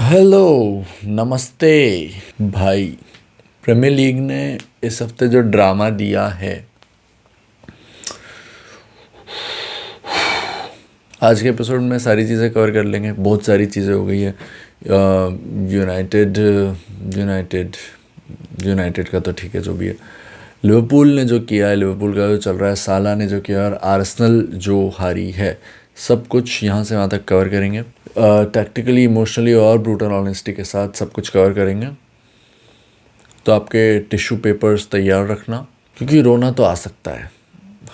Hello, नमस्ते भाई। Premiere league ने इस हफ्ते जो ड्रामा दिया है, आज के एपिसोड में सारी चीज़ें कवर कर लेंगे। बहुत सारी चीज़ें हो गई है। यूनाइटेड यूनाइटेड यूनाइटेड का तो ठीक है, जो भी है। लिवरपूल ने जो किया है, लिवरपूल का जो चल रहा है, साला ने जो किया और आर्सेनल जो हारी है, सब कुछ यहाँ से वहाँ तक कवर करेंगे। टैक्टिकली, इमोशनली और ब्रूटल ऑनेस्टी के साथ सब कुछ कवर करेंगे। तो आपके टिश्यू पेपर्स तैयार रखना, क्योंकि रोना तो आ सकता है,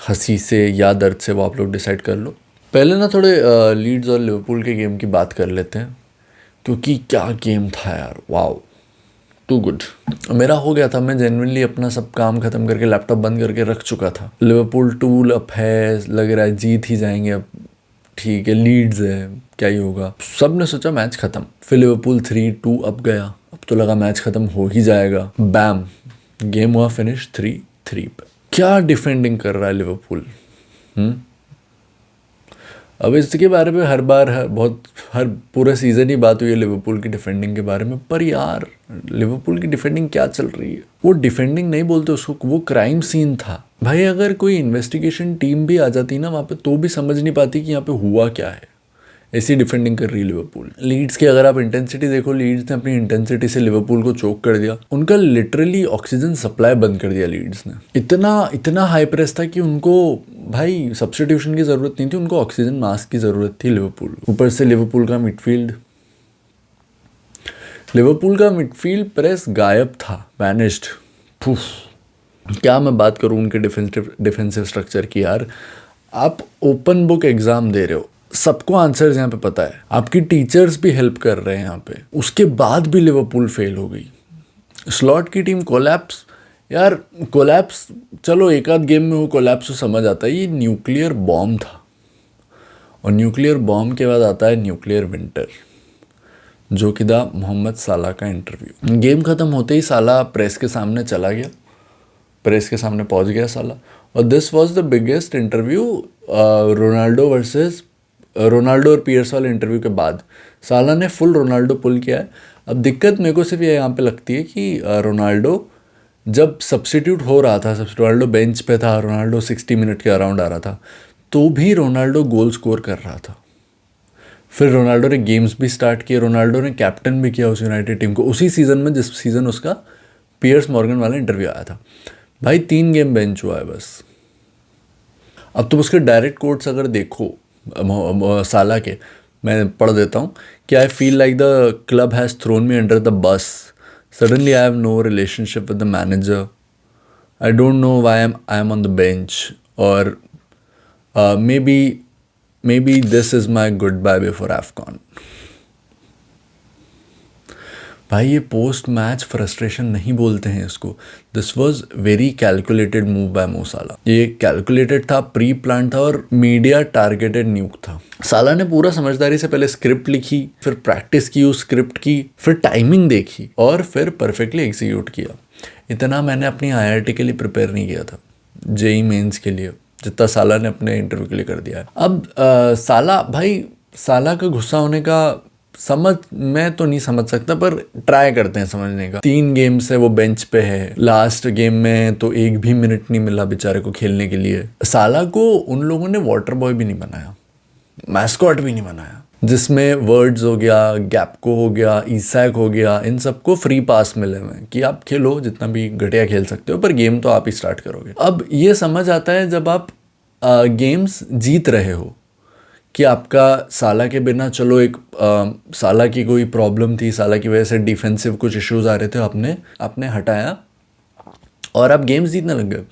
हंसी से या दर्द से, वो आप लोग डिसाइड कर लो। पहले ना थोड़े लीड्स और लिवरपूल के गेम की बात कर लेते हैं, क्योंकि क्या गेम था यार, वाओ, टू गुड। मेरा हो गया था, मैं जेन्युइनली अपना सब काम खत्म करके लैपटॉप बंद करके रख चुका था। लिवरपूल टूल अप है, लग रहा है जीत ही जाएंगे अब। ठीक है, लीड्स है, क्या ही होगा। सब ने सोचा मैच खत्म, फिर लिवरपूल 3-2 अप गया। अब तो लगा मैच खत्म हो ही जाएगा, बैम, गेम हुआ फिनिश 3-3 पे। क्या डिफेंडिंग कर रहा है लिवरपूल। अब इसके बारे में हर पूरा सीज़न ही बात हुई है लिवरपूल की डिफेंडिंग के बारे में। पर यार, लिवरपूल की डिफेंडिंग क्या चल रही है, वो डिफेंडिंग नहीं बोलते उसको, वो क्राइम सीन था भाई। अगर कोई इन्वेस्टिगेशन टीम भी आ जाती ना वहाँ पे, तो भी समझ नहीं पाती कि यहाँ पे हुआ क्या है। ऐसी डिफेंडिंग कर रही है लिवरपूल। लीड्स की अगर आप इंटेंसिटी देखो, लीड्स ने अपनी इंटेंसिटी से लिवरपूल को चोक कर दिया। उनका लिटरली ऑक्सीजन सप्लाई बंद कर दिया लीड्स ने। इतना इतना हाई प्रेस था कि उनको भाई सब्स्टिट्यूशन की ज़रूरत नहीं थी, उनको ऑक्सीजन मास्क की ज़रूरत थी लिवरपूल। ऊपर से लिवरपूल का मिडफील्ड प्रेस गायब था, वैनिश्ड। क्या मैं बात करूँ उनके डिफेंसिव स्ट्रक्चर की यार। आप ओपन बुक एग्ज़ाम दे रहे हो, सबको आंसर्स यहाँ पे पता है, आपकी टीचर्स भी हेल्प कर रहे हैं यहाँ पे, उसके बाद भी लिवरपूल फेल हो गई। स्लॉट की टीम कोलैप्स, यार कोलैप्स, चलो एक आध गेम में वो कोलैप्स तो समझ आता है, ये न्यूक्लियर बॉम्ब था। और न्यूक्लियर बॉम्ब के बाद आता है न्यूक्लियर विंटर, जो कि था मोहम्मद साला का इंटरव्यू। गेम ख़त्म होते ही साला प्रेस के सामने चला गया, प्रेस के सामने पहुंच गया साला। और this was the biggest interview Ronaldo और पियर्स वाले इंटरव्यू के बाद। साला ने फुल रोनाल्डो पुल किया है। अब दिक्कत मेरे को सिर्फ ये यहाँ पे लगती है कि रोनाल्डो जब सब्स्टिट्यूट हो रहा था, रोनाल्डो बेंच पे था, रोनाल्डो 60 मिनट के अराउंड आ रहा था, तो भी रोनाल्डो गोल स्कोर कर रहा था। फिर रोनाल्डो ने गेम्स भी स्टार्ट किए, रोनाल्डो ने कैप्टन भी किया उस यूनाइटेड टीम को, उसी सीज़न में जिस सीज़न उसका पियर्स मॉर्गन वाला इंटरव्यू आया था। भाई 3 गेम बेंच हुआ है बस। अब तुम उसके डायरेक्ट कोट्स अगर देखो साला के, मैं पढ़ देता हूँ कि I feel like the club has thrown me under the bus, suddenly I have no relationship with the manager, I don't know why I am on the bench, और maybe this is my goodbye before AFCON। भाई ये post match frustration नहीं बोलते हैं इसको, this was very calculated move by मो साला। ये कैलकुलेटेड था, प्री प्लान था और मीडिया टारगेटेड न्यूक था। साला ने पूरा समझदारी से पहले स्क्रिप्ट लिखी, फिर प्रैक्टिस की उस स्क्रिप्ट की, फिर टाइमिंग देखी और फिर परफेक्टली एग्जीक्यूट किया। इतना मैंने अपनी IIT के लिए प्रिपेयर नहीं किया था, JEE मेंस के लिए, जितना साला ने अपने इंटरव्यू के लिए कर दिया है। अब साला का गुस्सा होने का समझ मैं तो नहीं समझ सकता, पर ट्राई करते हैं समझने का। 3 गेम से वो बेंच पे है, लास्ट गेम में तो एक भी मिनट नहीं मिला बेचारे को खेलने के लिए। साला को उन लोगों ने वाटर बॉय भी नहीं बनाया, मैस्कॉट भी नहीं बनाया, जिसमें वर्ड्स हो गया, गैपको हो गया, ईसैक हो गया, इन सबको फ्री पास मिले हुए कि आप खेलो, जितना भी घटिया खेल सकते हो, पर गेम तो आप ही स्टार्ट करोगे। अब ये समझ आता है जब आप गेम्स जीत रहे हो कि आपका साला के बिना, चलो एक साला की कोई प्रॉब्लम थी, साला की वजह से डिफेंसिव कुछ इश्यूज आ रहे थे, आपने हटाया और आप गेम्स जीतने लग गए।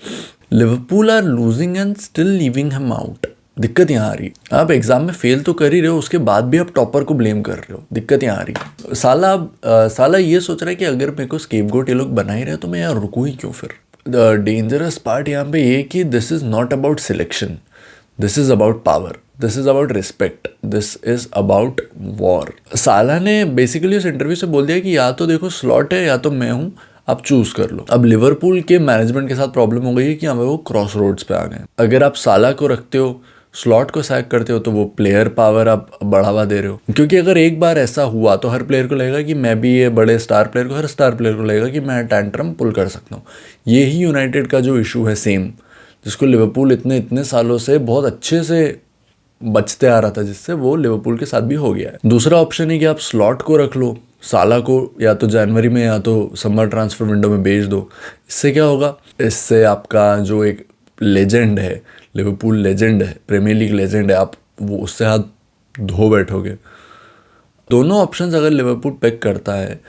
Liverpool are losing and still leaving him out. दिक्कत यहाँ आ रही, आप एग्जाम में फेल तो कर ही रहे हो, उसके बाद भी आप टॉपर को ब्लेम कर रहे हो, दिक्कत यहाँ आ रही। साला ये सोच रहा है कि अगर मेरे को स्केपगोट ये लोग बना ही रहे तो मैं यार रुकूँ ही क्यों फिर। द डेंजरस पार्ट यहाँ पे ये कि this is not about selection, this is about power, this is about respect, this is about war. साला ने बेसिकली उस इंटरव्यू से बोल दिया कि या तो देखो स्लॉट है या तो मैं हूँ, आप चूज़ कर लो। अब लिवरपूल के मैनेजमेंट के साथ प्रॉब्लम हो गई है कि हमें वो क्रॉस रोड्स पे आ गए। अगर आप साला को रखते हो, स्लॉट को सैक करते हो तो वो प्लेयर पावर आप बढ़ावा दे रहे हो, क्योंकि अगर एक बार ऐसा हुआ तो हर प्लेयर को लगेगा कि मैं भी, ये बड़े स्टार प्लेयर को, हर स्टार प्लेयर को लगेगा कि मैं टैंट्रम पुल कर सकता हूँ। ये ही यूनाइटेड का जो इशू है सेम, जिसको लिवरपूल इतने इतने सालों से बहुत अच्छे से बचते आ रहा था, जिससे वो लिवरपूल के साथ भी हो गया है। दूसरा ऑप्शन है कि आप स्लॉट को रख लो, साला को या तो जनवरी में या तो समर ट्रांसफर विंडो में बेच दो। इससे क्या होगा, इससे आपका जो एक लेजेंड है, लिवरपूल लेजेंड है, प्रीमियर लीग लेजेंड है, आप वो उससे हाथ धो बैठोगे। दोनों ऑप्शंस अगर लिवरपूल पिक करता है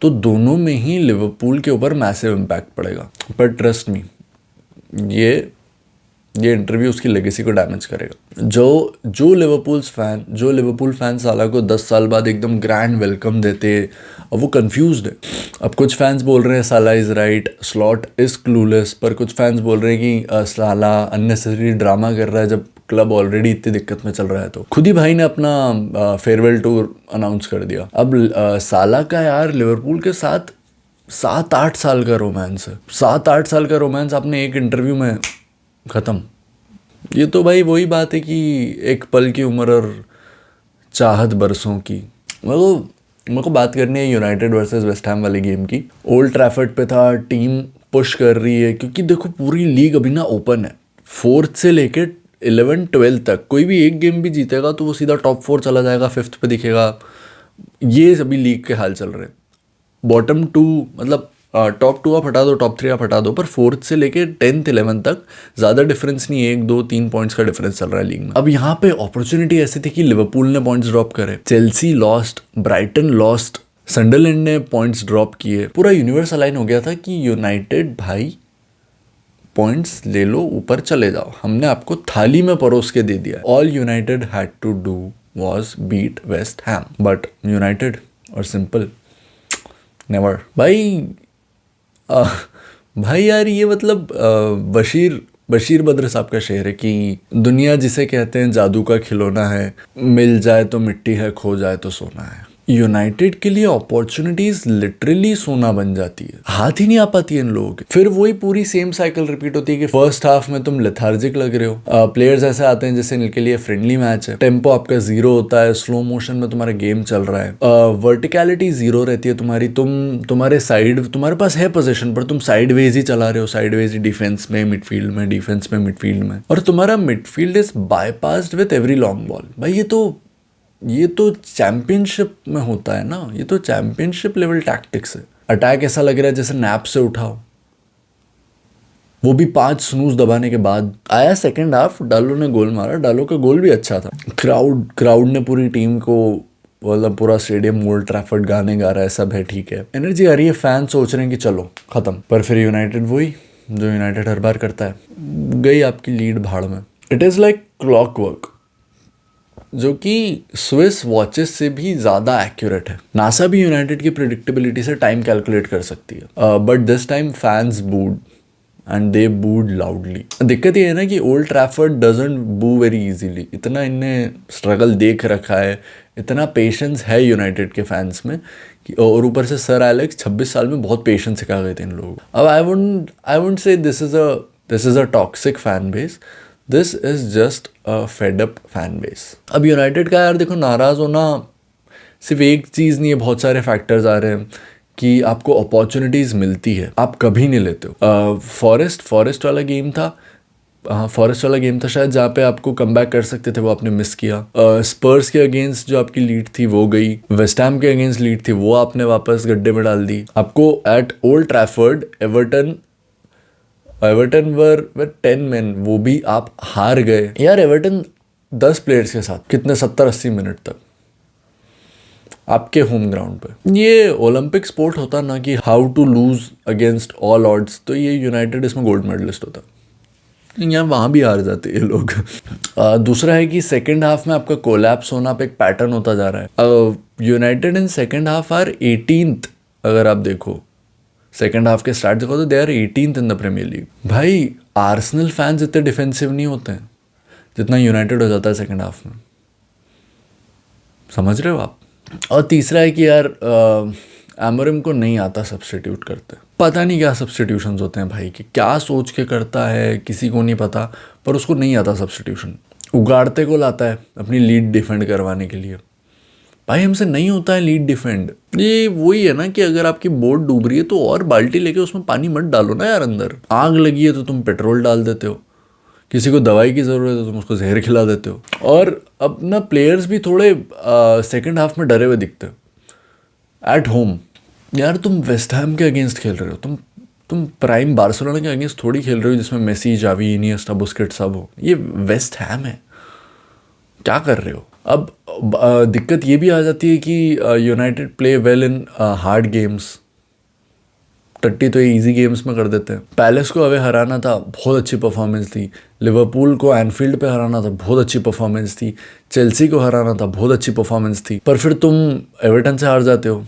तो दोनों में ही लिवरपूल के ऊपर मैसिव इम्पैक्ट पड़ेगा। पर ट्रस्ट मी, ये इंटरव्यू उसकी लेगेसी को डैमेज करेगा। जो लिवरपूल फैन साला को 10 साल बाद एकदम ग्रैंड वेलकम देते, अब वो कंफ्यूज्ड है। अब कुछ फैंस बोल रहे हैं साला is right, slot is clueless, पर कुछ फैंस बोल रहे हैं कि साला अननेसेसरी ड्रामा कर रहा है जब क्लब ऑलरेडी इतनी दिक्कत में चल रहा है। तो खुद ही भाई ने अपना फेयरवेल टूर अनाउंस कर दिया। अब साला का यार लिवरपूल के साथ 7-8 साल का रोमांस है। 7-8 साल का रोमांस आपने एक इंटरव्यू में ख़त्म। ये तो भाई वही बात है कि एक पल की उम्र और चाहत बरसों की। मेरे को बात करनी है यूनाइटेड वर्सेस वेस्ट हैम वाली गेम की। ओल्ड ट्रैफर्ड पे था, टीम पुश कर रही है, क्योंकि देखो पूरी लीग अभी ना ओपन है। 4th से लेके 11-12 तक कोई भी एक गेम भी जीतेगा तो वो सीधा टॉप 4 चला जाएगा, 5th पे दिखेगा। ये सभी लीग के हाल चल रहे हैं। बॉटम 2 मतलब टॉप 2 आप हटा दो, टॉप 3 आप हटा दो, पर 4th से लेके 10th 11th तक ज़्यादा डिफरेंस नहीं है, 1-2-3 पॉइंट्स का डिफरेंस चल रहा है लीग में। अब यहाँ पे अपॉर्चुनिटी ऐसी थी कि लिवरपूल ने पॉइंट्स ड्रॉप करे, चेल्सी लॉस्ट, ब्राइटन लॉस्ट, सनडरलैंड ने पॉइंट्स ड्रॉप किए। पूरा यूनिवर्स अलाइन हो गया था कि यूनाइटेड भाई पॉइंट्स ले लो, ऊपर चले जाओ, हमने आपको थाली में परोस के दे दिया। All United had to do was beat West Ham, but United और सिंपल नेवर। भाई यार ये मतलब बशीर बद्र साहब का शेर है कि दुनिया जिसे कहते हैं जादू का खिलौना है, मिल जाए तो मिट्टी है, खो जाए तो सोना है। यूनाइटेड के लिए अपॉर्चुनिटीज लिटरली सोना बन जाती है, हाथ ही नहीं आ पाती है इन लोगों के। फिर वही पूरी सेम साइकिल रिपीट होती है कि फर्स्ट हाफ में तुम लेथार्जिक लग रहे हो, प्लेयर्स ऐसे आते हैं जैसे इनके लिए फ्रेंडली मैच है, टेम्पो आपका 0 होता है, स्लो मोशन में तुम्हारा गेम चल रहा है, वर्टिकलिटी 0 रहती है तुम्हारी, तुम्हारे पास है पोजीशन पर तुम साइडवेज ही चला रहे हो, साइडवेज ही डिफेंस में मिडफील्ड में, और तुम्हारा midfield is bypassed with every long ball. भाई ये तो चैंपियनशिप में होता है ना, ये तो चैंपियनशिप लेवल टैक्टिक्स है। अटैक ऐसा लग रहा है जैसे नैप से उठाओ, वो भी 5 स्नूज दबाने के बाद। आया सेकंड हाफ, डालो ने गोल मारा, डालो का गोल भी अच्छा था। क्राउड ने पूरी टीम को, मतलब पूरा स्टेडियम ओल्ड ट्रैफर्ड गाने गा रहा है, सब है, ठीक है, एनर्जी आ रही है, फैन सोच रहे हैं कि चलो खत्म। पर फिर यूनाइटेड वही जो यूनाइटेड हर बार करता है, गई आपकी लीड भाड़ में। इट इज़ लाइक क्लॉकवर्क, जो कि स्विस वॉचेस से भी ज़्यादा एक्यूरेट है। नासा भी यूनाइटेड की प्रिडिक्टेबिलिटी से टाइम कैलकुलेट कर सकती है, but this time fans booed and they booed loudly. दिक्कत ये है ना कि Old Trafford doesn't boo very easily, इतना इनने स्ट्रगल देख रखा है, इतना पेशेंस है यूनाइटेड के फैंस में कि, और ऊपर से सर एलेक्स 26 साल में बहुत पेशेंस सिखा गए थे इन लोगों को। अब I wouldn't say this is a toxic fan base, this is just a fed up fan base. अब यूनाइटेड का यार देखो, नाराज़ होना सिर्फ एक चीज़ नहीं है, बहुत सारे फैक्टर्स आ रहे हैं कि आपको अपॉर्चुनिटीज़ मिलती है, आप कभी नहीं लेते हो। फॉरेस्ट वाला गेम था, हाँ फॉरेस्ट वाला गेम था शायद, जहाँ पे आपको कम बैक कर सकते थे, वो आपने मिस किया। स्पर्स के अगेंस्ट जो आपकी लीड थी वो गई, वेस्ट हैम के अगेंस्ट लीड थी वो आपने वापस गड्ढे में डाल दी। आपको एट ओल्ड ट्रैफर्ड एवर्टन वर 10 मैन, वो भी आप हार गए यार। एवर्टन 10 प्लेयर्स के साथ कितने 70-80 मिनट तक आपके होम ग्राउंड पे। ये ओलंपिक स्पोर्ट होता ना कि how to lose against all odds, तो ये यूनाइटेड इसमें गोल्ड मेडलिस्ट होता, यहाँ वहाँ भी हार जाते हैं लोग। दूसरा है कि सेकेंड हाफ में आपका कोलैप्स होना पे एक पैटर्न होता जा रहा है। United in second half are 18th, अगर आप देखो सेकेंड हाफ के स्टार्ट देखो तो they are 18th in the Premier League. भाई आर्सेनल फैंस इतने डिफेंसिव नहीं होते हैं जितना यूनाइटेड हो जाता है सेकेंड हाफ में, समझ रहे हो आप। और तीसरा है कि यार एमोरिम को नहीं आता सब्स्टिट्यूट करते, पता नहीं क्या सब्स्टिट्यूशंस होते हैं भाई, कि क्या सोच के करता है किसी को नहीं पता, पर उसको नहीं आता सब्स्टिट्यूशन। उगाड़ते को लाता है अपनी लीड डिफेंड करवाने के लिए। भाई हमसे नहीं होता है लीड डिफेंड। ये वही है ना कि अगर आपकी बोट डूब रही है तो और बाल्टी लेके उसमें पानी मत डालो ना यार। अंदर आग लगी है तो तुम पेट्रोल डाल देते हो, किसी को दवाई की ज़रूरत है तो तुम उसको जहर खिला देते हो। और अब ना प्लेयर्स भी थोड़े सेकंड हाफ में डरे हुए दिखते हो एट होम। यार तुम वेस्ट हैम के अगेंस्ट खेल रहे हो, तुम प्राइम बार्सिलोना के अगेंस्ट थोड़ी खेल रहे हो जिसमें मेसी, जावी, इनिएस्टा, बुस्केट सब हो। ये वेस्ट हैम है, क्या कर रहे हो। अब दिक्कत ये भी आ जाती है कि United play well in hard games. टट्टी तो ये इजी गेम्स में कर देते हैं। पैलेस को अवे हराना था, बहुत अच्छी परफॉर्मेंस थी। लिवरपूल को एनफील्ड पे हराना था, बहुत अच्छी परफॉर्मेंस थी। चेल्सी को हराना था, बहुत अच्छी परफॉर्मेंस थी। पर फिर तुम एवर्टन से हार जाते हो,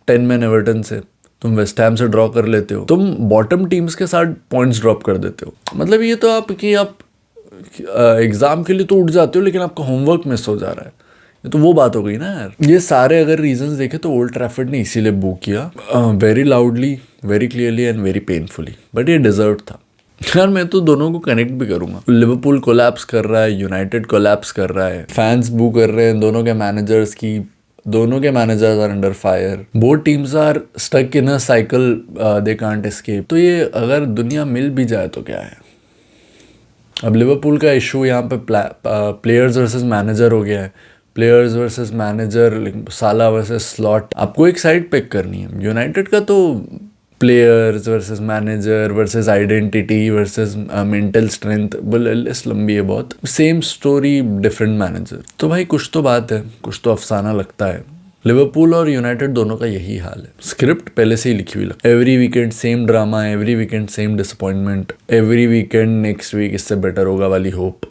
10 मैन एवर्टन से। तुम वेस्ट हैम से ड्रॉ कर लेते हो, तुम बॉटम टीम्स के साथ पॉइंट्स ड्रॉप कर देते हो। मतलब ये तो आप एग्जाम के लिए तो उठ जाते हो लेकिन आपका होमवर्क मिस हो जा रहा है। ये तो वो बात हो गई ना यार। ये सारे अगर रीजंस देखे तो ओल्ड ट्रैफर्ड ने इसीलिए बू किया, very loudly, very clearly and very painfully. But ये डिजर्व था यार। मैं तो दोनों को कनेक्ट भी करूंगा। लिवरपूल कोलैप्स कर रहा है, यूनाइटेड कोलैप्स कर रहा है, फैंस बू कर रहे हैं दोनों के मैनेजर्स की। दोनों के managers are under fire, both teams are stuck in a cycle, they can't escape. तो ये अगर दुनिया मिल भी जाए तो क्या है। अब लिवरपूल का इशू यहाँ पे प्लेयर्स वर्सेस मैनेजर हो गया है। प्लेयर्स वर्सेस मैनेजर, साला वर्सेस स्लॉट, आपको एक साइड पिक करनी है। यूनाइटेड का तो players versus manager versus identity versus mental strength, list लंबी है बहुत। Same story, different manager. तो भाई कुछ तो बात है, कुछ तो अफसाना लगता है। लिवरपूल और यूनाइटेड दोनों का यही हाल है। स्क्रिप्ट पहले से ही लिखी हुई लगती है। Every weekend same drama, every weekend same disappointment, every weekend next week इससे बेटर होगा वाली होप।